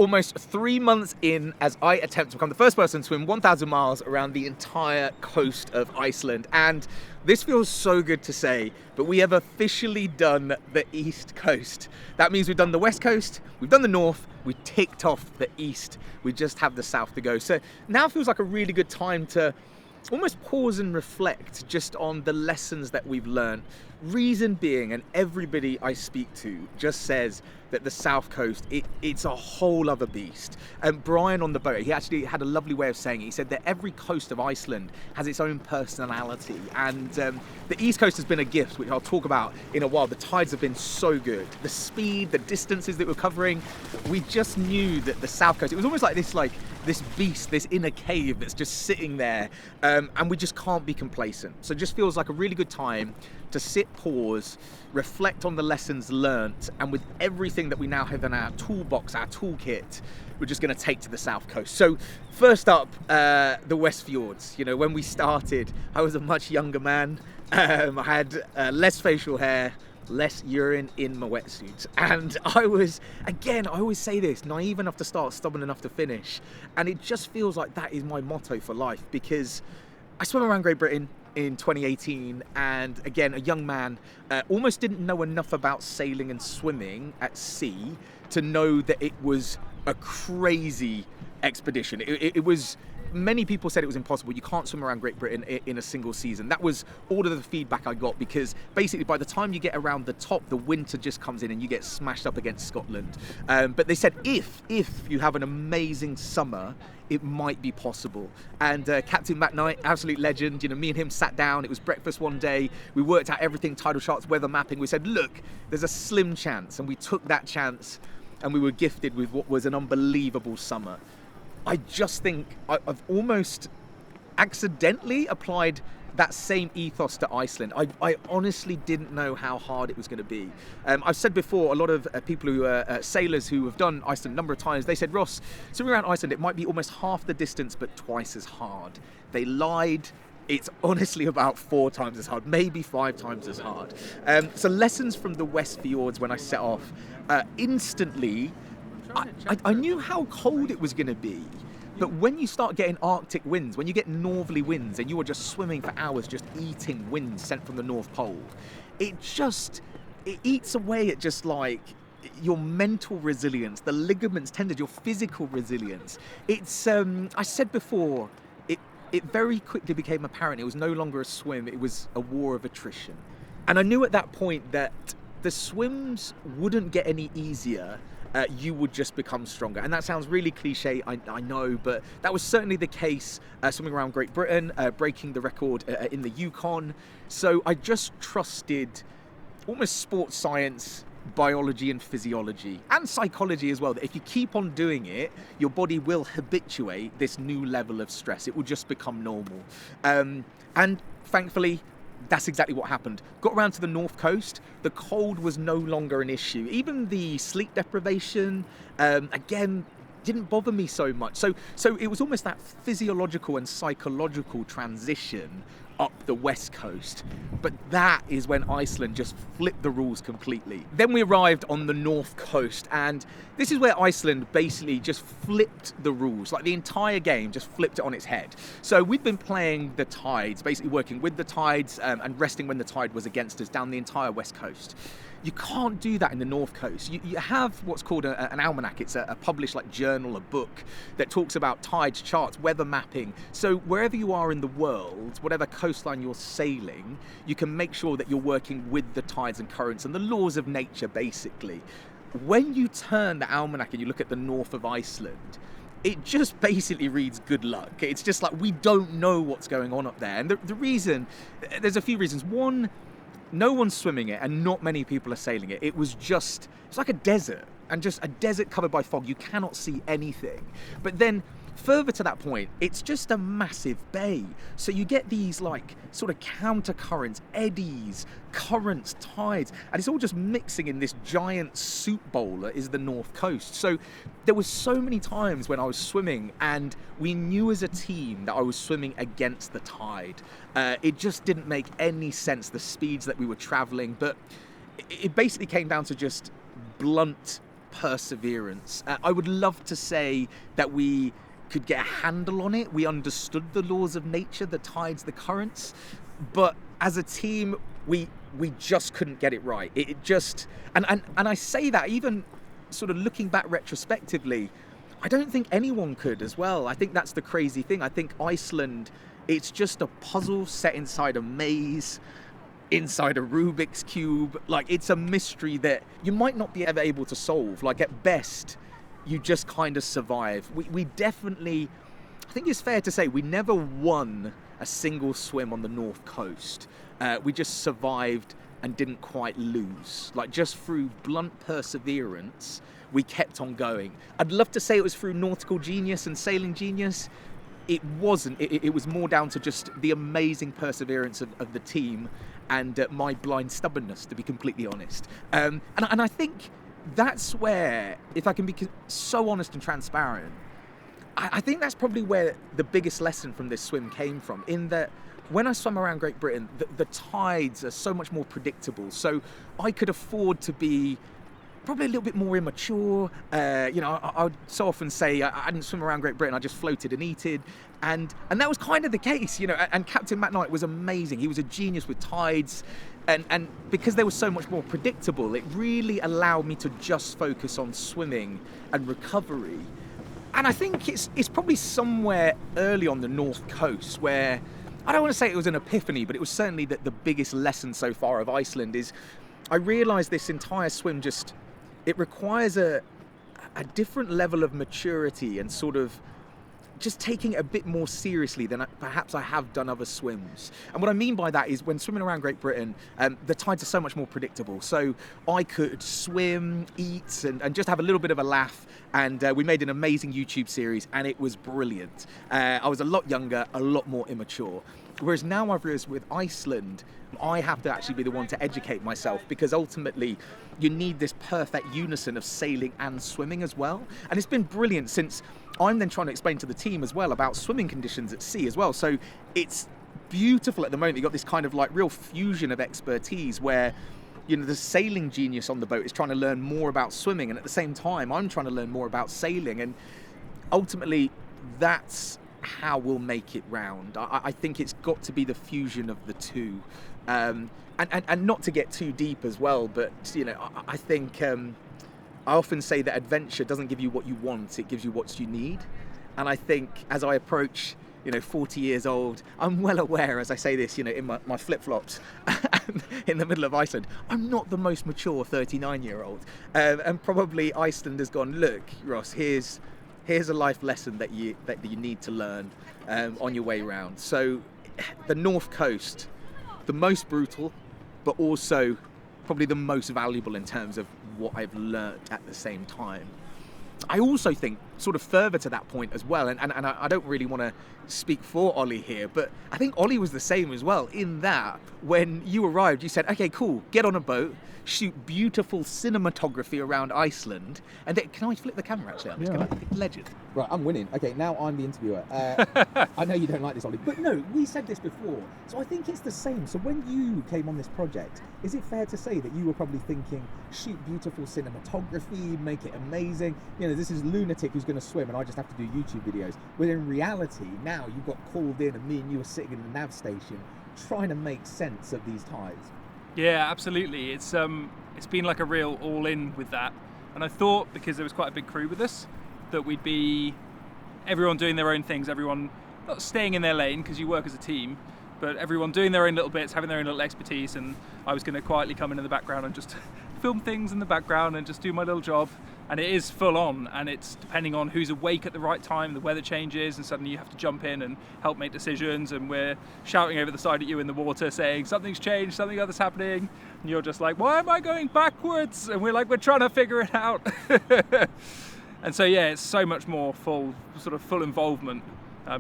almost 3 months in as I attempt to become the first person to swim 1,000 miles around the entire coast of Iceland. And this feels so good to say, but we have officially done the East Coast. That means we've done the West Coast, we've done the North, we ticked off the East, we just have the South to go. So now feels like a really good time to almost pause and reflect just on the lessons that we've learned. Reason being, and everybody I speak to just says that the South Coast, it's a whole other beast. And Brian on the boat, he actually had a lovely way of saying it. He said that every coast of Iceland has its own personality. And the East Coast has been a gift, which I'll talk about in a while. The tides have been so good. The speed, the distances that we're covering, we just knew that the South Coast, it was almost like this beast, this inner cave that's just sitting there, and we just can't be complacent. So it just feels like a really good time to sit, pause, reflect on the lessons learnt, and with everything that we now have in our toolbox, our toolkit, we're just going to take to the South Coast. So first up, the West Fjords. You know, when we started, I was a much younger man. I had less facial hair, less urine in my wetsuit, and I was, again, I always say this, naive enough to start, stubborn enough to finish, and it just feels like that is my motto for life, because I swam around Great Britain in 2018, and again, a young man, almost didn't know enough about sailing and swimming at sea to know that it was a crazy expedition. It was, many people said it was impossible. You can't swim around Great Britain in a single season. That was all of the feedback I got, because basically by the time you get around the top, the winter just comes in and you get smashed up against Scotland. But they said if you have an amazing summer, it might be possible. And Captain Matt Knight, absolute legend, you know, me and him sat down, it was breakfast one day, we worked out everything, tidal charts, weather mapping, we said, look, there's a slim chance, and we took that chance, and we were gifted with what was an unbelievable summer. I just think I've almost accidentally applied that same ethos to Iceland. I honestly didn't know how hard it was going to be. I've said before, a lot of people who are sailors who have done Iceland a number of times, they said, Ross, swimming around Iceland, it might be almost half the distance, but twice as hard. They lied. It's honestly about 4 times as hard, maybe 5 times as hard. So lessons from the West Fjords when I set off. Instantly, I knew how cold it was going to be. But when you start getting Arctic winds, when you get northerly winds and you are just swimming for hours, just eating winds sent from the North Pole, it eats away at just like your mental resilience, the ligaments, tendons, your physical resilience. It's, I said before, it very quickly became apparent it was no longer a swim, it was a war of attrition. And I knew at that point that the swims wouldn't get any easier. You would just become stronger. And that sounds really cliche, I know, but that was certainly the case swimming around Great Britain, breaking the record in the Yukon. So I just trusted almost sports science, biology and physiology, and psychology as well, that if you keep on doing it, your body will habituate this new level of stress. It will just become normal. And thankfully, that's exactly what happened. Got around to the North Coast, the cold was no longer an issue. Even the sleep deprivation, again, didn't bother me so much. So it was almost that physiological and psychological transition up the West Coast. But that is when Iceland just flipped the rules completely. Then we arrived on the North Coast, and this is where Iceland basically just flipped the rules. Like the entire game just flipped it on its head. So we've been playing the tides, basically working with the tides and resting when the tide was against us down the entire West Coast. You can't do that in the North Coast. You have what's called an almanac. It's a published like journal, a book that talks about tides, charts, weather mapping. So wherever you are in the world, whatever coastline you're sailing, you can make sure that you're working with the tides and currents and the laws of nature, basically. When you turn the almanac and you look at the north of Iceland, it just basically reads good luck. It's just like, we don't know what's going on up there. And the reason, there's a few reasons. One, no one's swimming it and not many people are sailing it. It's like a desert, and just a desert covered by fog. You cannot see anything. But then further to that point, it's just a massive bay. So you get these like sort of counter currents, eddies, currents, tides, and it's all just mixing in this giant soup bowl that is the North Coast. So there was so many times when I was swimming and we knew as a team that I was swimming against the tide. It just didn't make any sense, the speeds that we were traveling, but it basically came down to just blunt perseverance. I would love to say that we could get a handle on it. We understood the laws of nature, the tides, the currents, but as a team, we just couldn't get it right. It just, and I say that even sort of looking back retrospectively, I don't think anyone could as well. I think that's the crazy thing. I think Iceland, it's just a puzzle set inside a maze, inside a Rubik's Cube. Like, it's a mystery that you might not be ever able to solve. Like, at best, you just kind of survive. We definitely, I think it's fair to say, we never won a single swim on the North Coast. We just survived and didn't quite lose. Like, just through blunt perseverance, we kept on going. I'd love to say it was through nautical genius and sailing genius. It wasn't. It was more down to just the amazing perseverance of the team and my blind stubbornness, to be completely honest. And I think that's where, if I can be so honest and transparent, I think that's probably where the biggest lesson from this swim came from, in that when I swam around Great Britain, the tides are so much more predictable. So I could afford to be probably a little bit more immature. I would so often say I didn't swim around Great Britain, I just floated and eated. And that was kind of the case, and Captain Matt Knight was amazing. He was a genius with tides. And because they were so much more predictable, it really allowed me to just focus on swimming and recovery. And I think it's probably somewhere early on the North Coast where, I don't want to say it was an epiphany, but it was certainly the biggest lesson so far of Iceland is I realised this entire swim it requires a different level of maturity and sort of just taking it a bit more seriously than perhaps I have done other swims. And what I mean by that is when swimming around Great Britain, the tides are so much more predictable. So I could swim, eat, and just have a little bit of a laugh. And we made an amazing YouTube series, and it was brilliant. I was a lot younger, a lot more immature. Whereas now I've realized with Iceland, I have to actually be the one to educate myself, because ultimately you need this perfect unison of sailing and swimming as well. And it's been brilliant, since I'm then trying to explain to the team as well about swimming conditions at sea as well. So it's beautiful at the moment. You've got this kind of like real fusion of expertise where, the sailing genius on the boat is trying to learn more about swimming, and at the same time I'm trying to learn more about sailing. And ultimately that's how we'll make it round. I think it's got to be the fusion of the two, and not to get too deep as well, but I think I often say that adventure doesn't give you what you want, it gives you what you need. And I think as I approach 40 years old, I'm well aware, as I say this, in my flip-flops in the middle of Iceland, I'm not the most mature 39-year-old, and probably Iceland has gone, look, Ross, here's a life lesson that you need to learn on your way around. So the North Coast, the most brutal, but also probably the most valuable in terms of what I've learned at the same time. I also think, sort of further to that point as well, and I don't really want to speak for Ollie here, but I think Ollie was the same as well, in that when you arrived, you said, okay, cool, get on a boat, shoot beautiful cinematography around Iceland, and then, can I flip the camera actually? I'm just going to legend. Right, I'm winning. Okay, now I'm the interviewer. I know you don't like this, Ollie, but no, we said this before, so I think it's the same. So when you came on this project, is it fair to say that you were probably thinking, shoot beautiful cinematography, make it amazing, this is lunatic who's going to swim and I just have to do YouTube videos. But in reality, now you got called in and me and you were sitting in the nav station trying to make sense of these tides. Yeah, absolutely. It's been like a real all-in with that. And I thought, because there was quite a big crew with us, that we'd be everyone doing their own things, everyone not staying in their lane because you work as a team, but everyone doing their own little bits, having their own little expertise, and I was going to quietly come in the background and just film things in the background and just do my little job. And it is full on, and it's depending on who's awake at the right time, the weather changes, and suddenly you have to jump in and help make decisions, and we're shouting over the side at you in the water saying something's changed, something other's happening, and you're just like, why am I going backwards? And we're like, we're trying to figure it out. And so yeah, it's so much more full involvement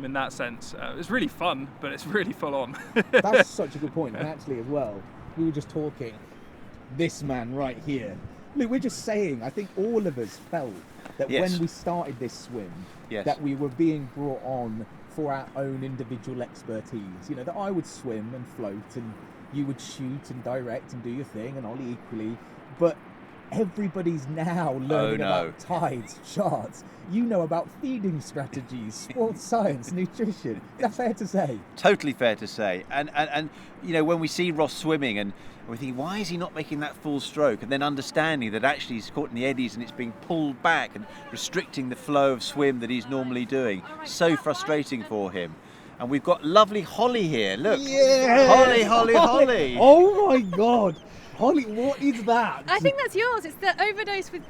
in that sense. It's really fun, but it's really full on. That's such a good point. And actually as well, we were just talking, this man right here, look, we're just saying, I think all of us felt that when we started this swim, that we were being brought on for our own individual expertise. That I would swim and float and you would shoot and direct and do your thing, and Ollie equally. But everybody's now learning about tides, charts. You know about feeding strategies, sports science, nutrition. That's fair to say. Totally fair to say. And you know, when we see Ross swimming and we think, why is he not making that full stroke? And then understanding that actually he's caught in the eddies and it's being pulled back and restricting the flow of swim that he's normally doing. So frustrating for him. And we've got lovely Holly here. Look. Yes! Holly. Oh my God. Holly, what is that? I think that's yours. It's the overdose with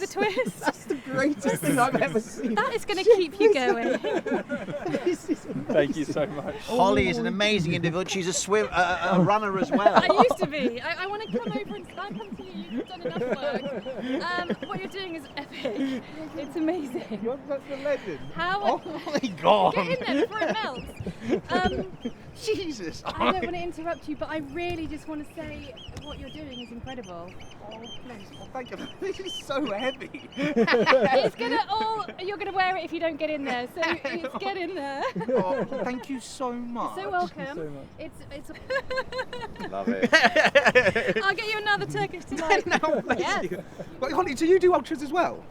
a twist. That's the greatest thing I've ever seen. That is going to keep you going. This is amazing. Thank you so much. Holly is an amazing individual. She's a runner as well. I used to be. I want to come over and I come to you. You've done enough work. What you're doing is epic. It's amazing. You're such a legend. How? Oh my God. Get in there before it melts. Jesus. I don't want to interrupt you, but I really just want to say what you're doing is incredible. Oh, please. Oh, thank you. This is so heavy. It's you're gonna wear it if you don't get in there. So get in there. Oh, thank you so much. So welcome. Thank you so much. It's Love it. I'll get you another Turkish tonight. No, bless Yes. you. Wait, Holly, do you do ultras as well?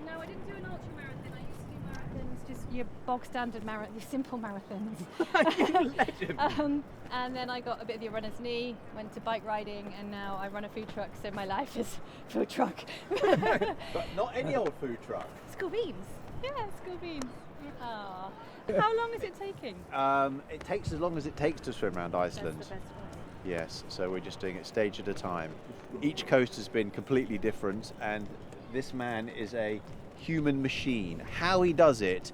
No, I didn't do an ultra marathon. I used to do marathons, just your bog standard marathon, your simple marathons. Legend. And then I got a bit of the runner's knee, went to bike riding, and now I run a food truck. So my life is food truck. But not any old food truck. School beans. Yeah, school beans. Ah. How long is it taking? It takes as long as it takes to swim around Iceland. That's the best way. Yes, so we're just doing it stage at a time. Each coast has been completely different, and this man is a human machine. How he does it,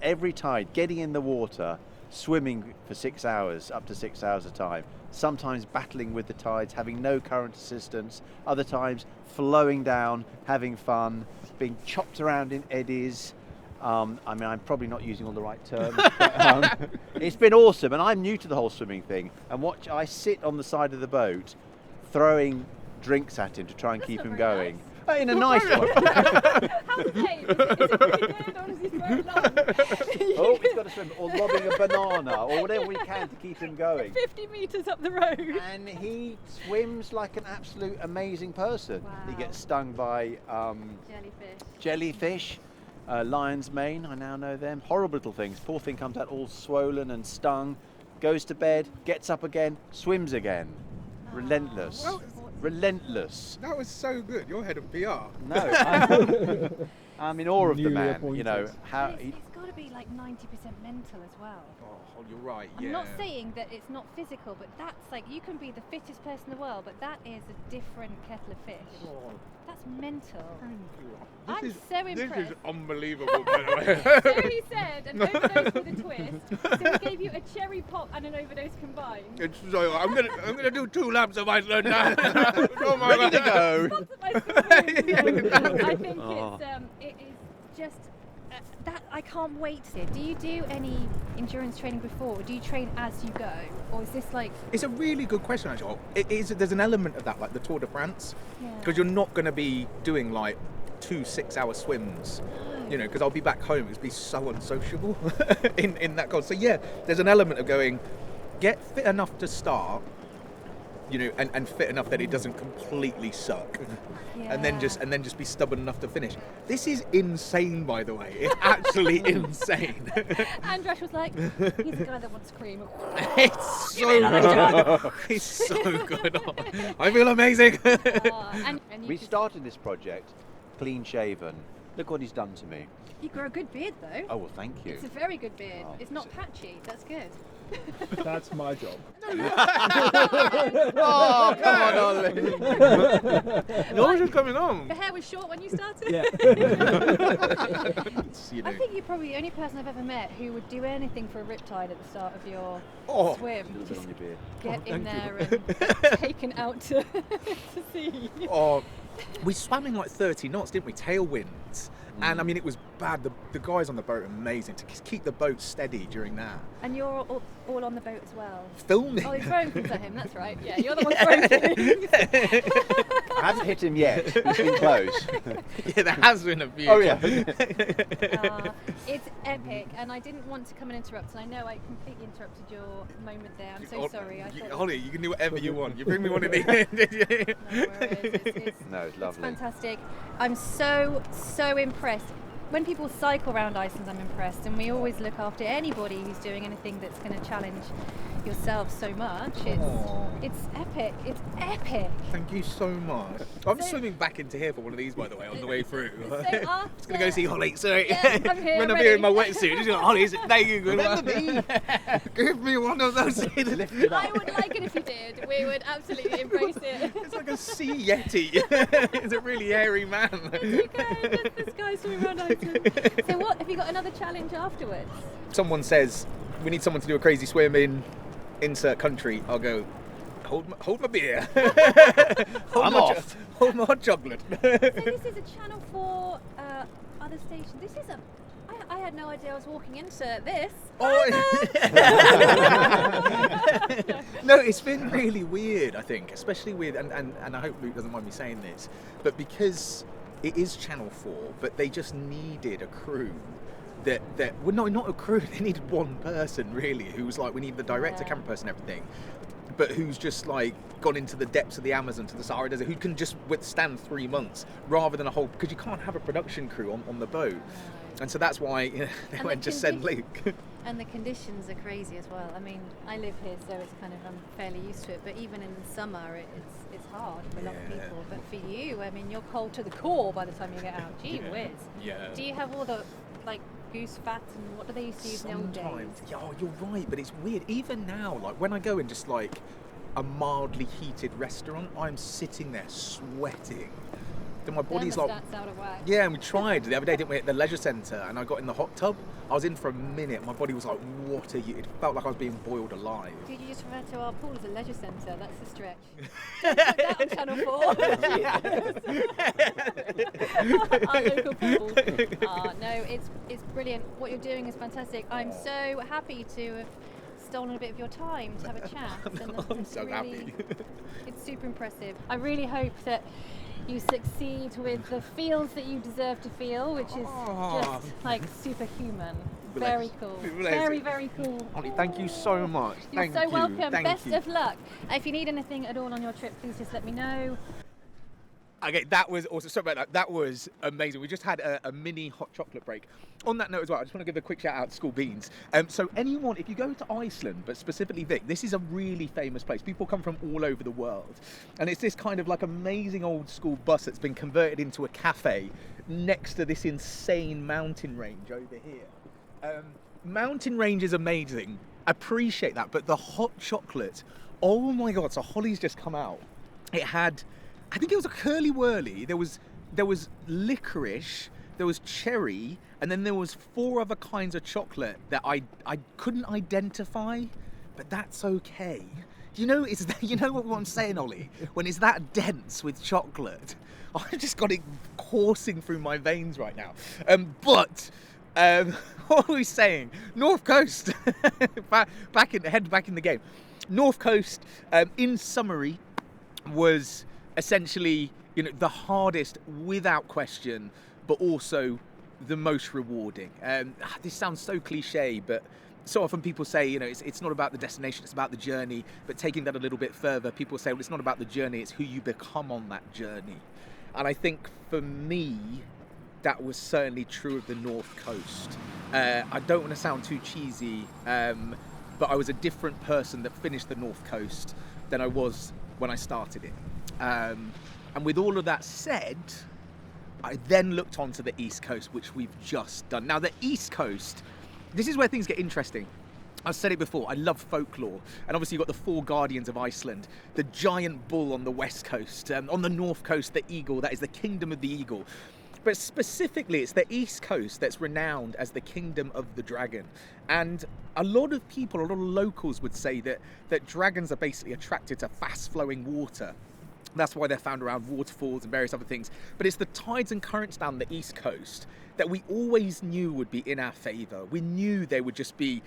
every tide, getting in the water, swimming for 6 hours, up to 6 hours a time, sometimes battling with the tides, having no current assistance, other times flowing down, having fun, being chopped around in eddies. I mean, I'm probably not using all the right terms, but it's been awesome, and I'm new to the whole swimming thing, and I sit on the side of the boat throwing drinks at him to try and That's keep not him very going. In a nice way. How's the game? Is it pretty good, or is he very long? Oh, we've got to swim, or lobbing a banana, or whatever we can to keep him going. 50 metres up the road. And he swims like an absolute amazing person. Wow. He gets stung by jellyfish, lion's mane, I now know them. Horrible little things. Poor thing comes out all swollen and stung, goes to bed, gets up again, swims again. Relentless. Well, Relentless. That was so good. You're head of PR. No, I'm in awe of the Newly man. You know appointed. how It's he, got to be like 90% mental as well. Oh, you're right. I'm Yeah. not saying that it's not physical, but that's like, you can be the fittest person in the world, but that is a different kettle of fish. That's mental. I'm so impressed. This is unbelievable, by the way. So he said, an overdose with a twist. So we gave you a cherry pop and an overdose combined. It's so, I'm gonna do 2 laps of Iceland now. Oh my ready to go. Sponsored by Support. I think Oh. it is just that I can't wait to see it. Do you do any endurance training before? Or do you train as you go, or is this like? It's a really good question, actually. There's an element of that, like the Tour de France, because you're not going to be doing like 2 6-hour swims, you know, because I'll be back home. It'd be so unsociable in that goal. So yeah, there's an element of going, get fit enough to start, you know, and fit enough that it doesn't completely suck, and then just be stubborn enough to finish. This is insane, by the way. It's actually insane. Andresh was like, he's a guy that wants cream. It's so good. It's so good. I feel amazing. And We started this project clean shaven. Look what he's done to me. You grow a good beard though. Oh well, thank you. It's a very good beard. Oh, It's not patchy. That's good. That's my job. Oh, come on, Ollie. Yours is coming on. The hair was short when you started. Yeah. You know. I think you're probably the only person I've ever met who would do anything for a riptide at the start of your Oh. swim. A little bit Just on your beard. get in thank there and taken out to sea. Oh, we swam in like 30 knots, didn't we? Tailwinds. And I mean, it was bad. The guys on the boat are amazing to keep the boat steady during that. And you're all on the boat as well. Filming. Oh, you're throwing things at him. That's right. Yeah, you're the one throwing things. I haven't hit him yet. He's been close. Yeah, there has been a few. Oh yeah. It's epic, and I didn't want to come and interrupt, and I know I completely interrupted your moment there. I'm so sorry. I thought Holly, you can do whatever you want. You bring me one of these. no worries. It's No, it's lovely. fantastic. I'm so impressed. When people cycle around Iceland, I'm impressed, and we always look after anybody who's doing anything that's going to challenge yourself so much. It's epic. It's epic. Thank you so much. I'm swimming back into here for one of these, by the way, on the way through. So after, Just gonna go see Holly. Sorry, Yeah, I'm here run up already. here in my wetsuit. Just like, Holly, thank you. Remember me? Give me one of those. I would like it if you did. We would absolutely embrace it. It's like a sea yeti. It's a really hairy man. It's okay. This guy's swimming around Iceland. So what? Have you got another challenge afterwards? Someone says we need someone to do a crazy swim in insert country. I'll go. Hold my beer. I'm off. Hold my hot chocolate. So this is a Channel 4 other station. This is a. I had no idea I was walking into this. No, it's been really weird, I think, especially with, and I hope Luke doesn't mind me saying this, but because it is Channel 4, but they just needed a crew well, no, not a crew, they needed one person really, who was like, we need the director, camera person, everything, but who's just like gone into the depths of the Amazon to the Sahara Desert, who can just withstand 3 months rather than a whole, because you can't have a production crew on the boat. And so that's why they went to send Luke. And the conditions are crazy as well. I mean, I live here, so it's kind of, I'm fairly used to it. But even in the summer, it's hard for a lot of people. But for you, I mean, you're cold to the core by the time you get out. Gee whiz. Yeah. Do you have all the, like, goose fat and what do they used to use in the old days? Sometimes. Yeah, you're right, but it's weird. Even now, like when I go in just like a mildly heated restaurant, I'm sitting there sweating. Then my body's like, Thermostat's out of whack. yeah, and we tried the other day, didn't we, at the leisure centre, and I got in the hot tub. I was in for a minute. My body was like, what are you? It felt like I was being boiled alive. Did you just refer to our pool as a leisure centre? That's a stretch. Don't put that on Channel 4. Our local pool. No, it's brilliant. What you're doing is fantastic. I'm so happy to have stolen a bit of your time to have a chat. And I'm so happy. It's super impressive. I really hope that you succeed with the feels that you deserve to feel, which is just like superhuman. Very cool. Very, very cool. Ollie, thank you so much. You're so welcome. Thank Best you. of luck. If you need anything at all on your trip, please just let me know. Okay, that was also, sorry about that, that was amazing. We just had a mini hot chocolate break. On that note as well, I just want to give a quick shout out to School Beans. So anyone, if you go to Iceland, but specifically Vic, this is a really famous place. People come from all over the world. And it's this kind of like amazing old school bus that's been converted into a cafe next to this insane mountain range over here. Mountain range is amazing. Appreciate that, but the hot chocolate, oh my God, so Holly's just come out. It had, I think it was a curly whirly. There was licorice, there was cherry, and then there was 4 other kinds of chocolate that I couldn't identify, but that's okay. You know, you know what I'm saying, Ollie? When it's that dense with chocolate, I've just got it coursing through my veins right now. But what were we saying? North Coast, back in the game. North Coast, in summary, was essentially, you know, the hardest without question, but also the most rewarding. This sounds so cliche, but so often people say, you know, it's not about the destination, it's about the journey. But taking that a little bit further, people say, well, it's not about the journey, it's who you become on that journey. And I think for me, that was certainly true of the North Coast. I don't want to sound too cheesy, but I was a different person that finished the North Coast than I was when I started it. And with all of that said, I then looked onto the East Coast, which we've just done. Now, the East Coast, this is where things get interesting. I've said it before, I love folklore. And obviously you've got the 4 guardians of Iceland, the giant bull on the West Coast, on the North Coast, the eagle, that is the kingdom of the eagle. But specifically, it's the East Coast that's renowned as the kingdom of the dragon. And a lot of people, a lot of locals would say that dragons are basically attracted to fast-flowing water. That's why they're found around waterfalls and various other things. But it's the tides and currents down the East Coast that we always knew would be in our favour. We knew they would just be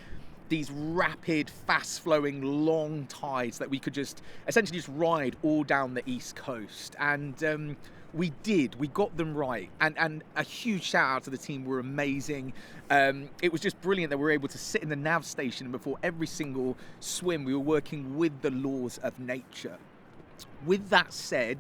these rapid, fast-flowing, long tides that we could just essentially just ride all down the East Coast. And We did. We got them right. And a huge shout out to the team. We're amazing. It was just brilliant that we were able to sit in the nav station, and before every single swim, we were working with the laws of nature. With that said,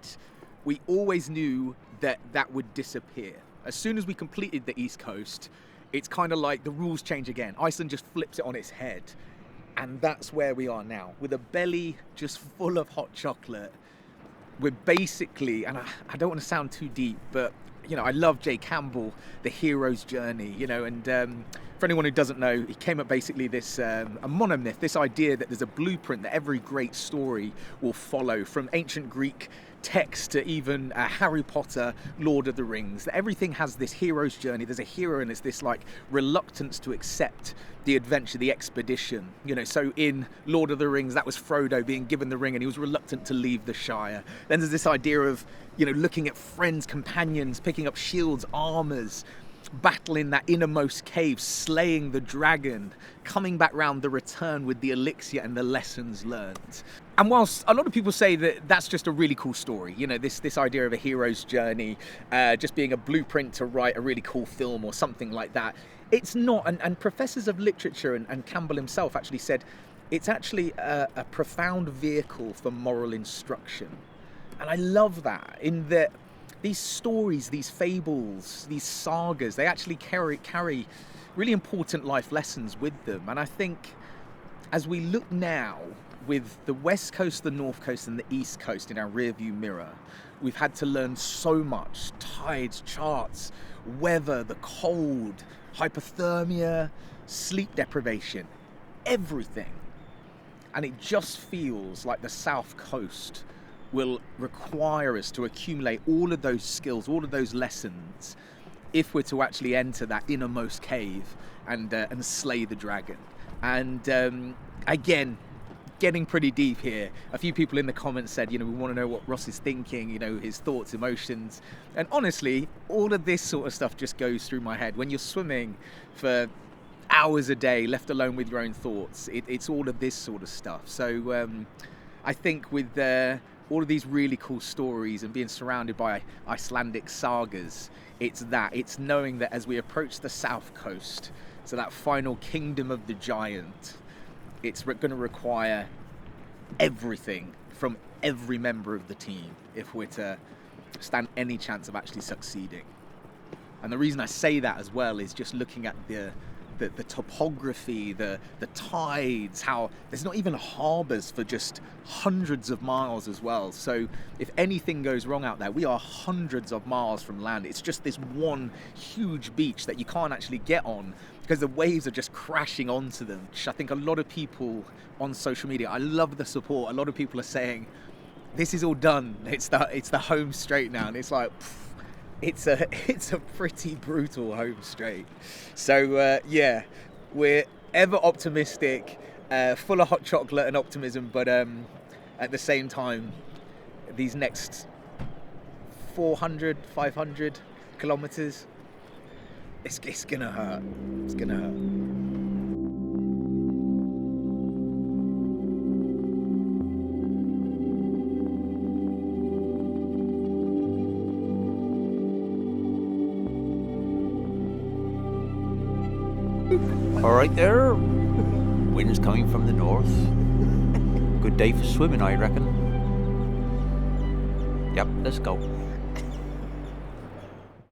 we always knew that that would disappear. As soon as we completed the East Coast, it's kind of like the rules change again. Iceland just flips it on its head. And that's where we are now, with a belly just full of hot chocolate. We're basically, and I don't want to sound too deep, but you know, I love Jay Campbell, the hero's journey, you know, and for anyone who doesn't know, he came up basically this a monomyth, this idea that there's a blueprint that every great story will follow, from ancient Greek text to even Harry Potter, Lord of the Rings, that everything has this hero's journey. There's a hero, and it's this like reluctance to accept the adventure, the expedition. You know, so in Lord of the Rings, that was Frodo being given the ring and he was reluctant to leave the Shire. Then there's this idea of, you know, looking at friends, companions, picking up shields, armors, battling that innermost cave, slaying the dragon, coming back round, the return with the elixir and the lessons learned. And whilst a lot of people say that that's just a really cool story, you know, this idea of a hero's journey, just being a blueprint to write a really cool film or something like that, it's not. And professors of literature and Campbell himself actually said it's actually a profound vehicle for moral instruction. And I love that, in that these stories, these fables, these sagas, they actually carry really important life lessons with them. And I think as we look now with the West Coast, the North Coast and the East Coast in our rearview mirror, we've had to learn so much: tides, charts, weather, the cold, hypothermia, sleep deprivation, everything. And it just feels like the South Coast will require us to accumulate all of those skills, all of those lessons, if we're to actually enter that innermost cave and slay the dragon. And again, getting pretty deep here. A few people in the comments said, you know, we want to know what Ross is thinking, you know, his thoughts, emotions. And honestly, all of this sort of stuff just goes through my head. When you're swimming for hours a day, left alone with your own thoughts, it's all of this sort of stuff. So I think with all of these really cool stories and being surrounded by Icelandic sagas, it's knowing that as we approach the South Coast, so that final kingdom of the giant, it's going to require everything from every member of the team if we're to stand any chance of actually succeeding. And the reason I say that as well is just looking at the topography, the tides, how there's not even harbours for just hundreds of miles as well. So if anything goes wrong out there, we are hundreds of miles from land. It's just this one huge beach that you can't actually get on because the waves are just crashing onto them. I think a lot of people on social media, I love the support. A lot of people are saying, this is all done. It's the home straight now. And it's like, it's a pretty brutal home straight. So yeah, we're ever optimistic, full of hot chocolate and optimism, but at the same time, these next 400, 500 kilometers, it's gonna hurt. It's gonna hurt. All right there, wind's coming from the north. Good day for swimming, I reckon. Yep, let's go.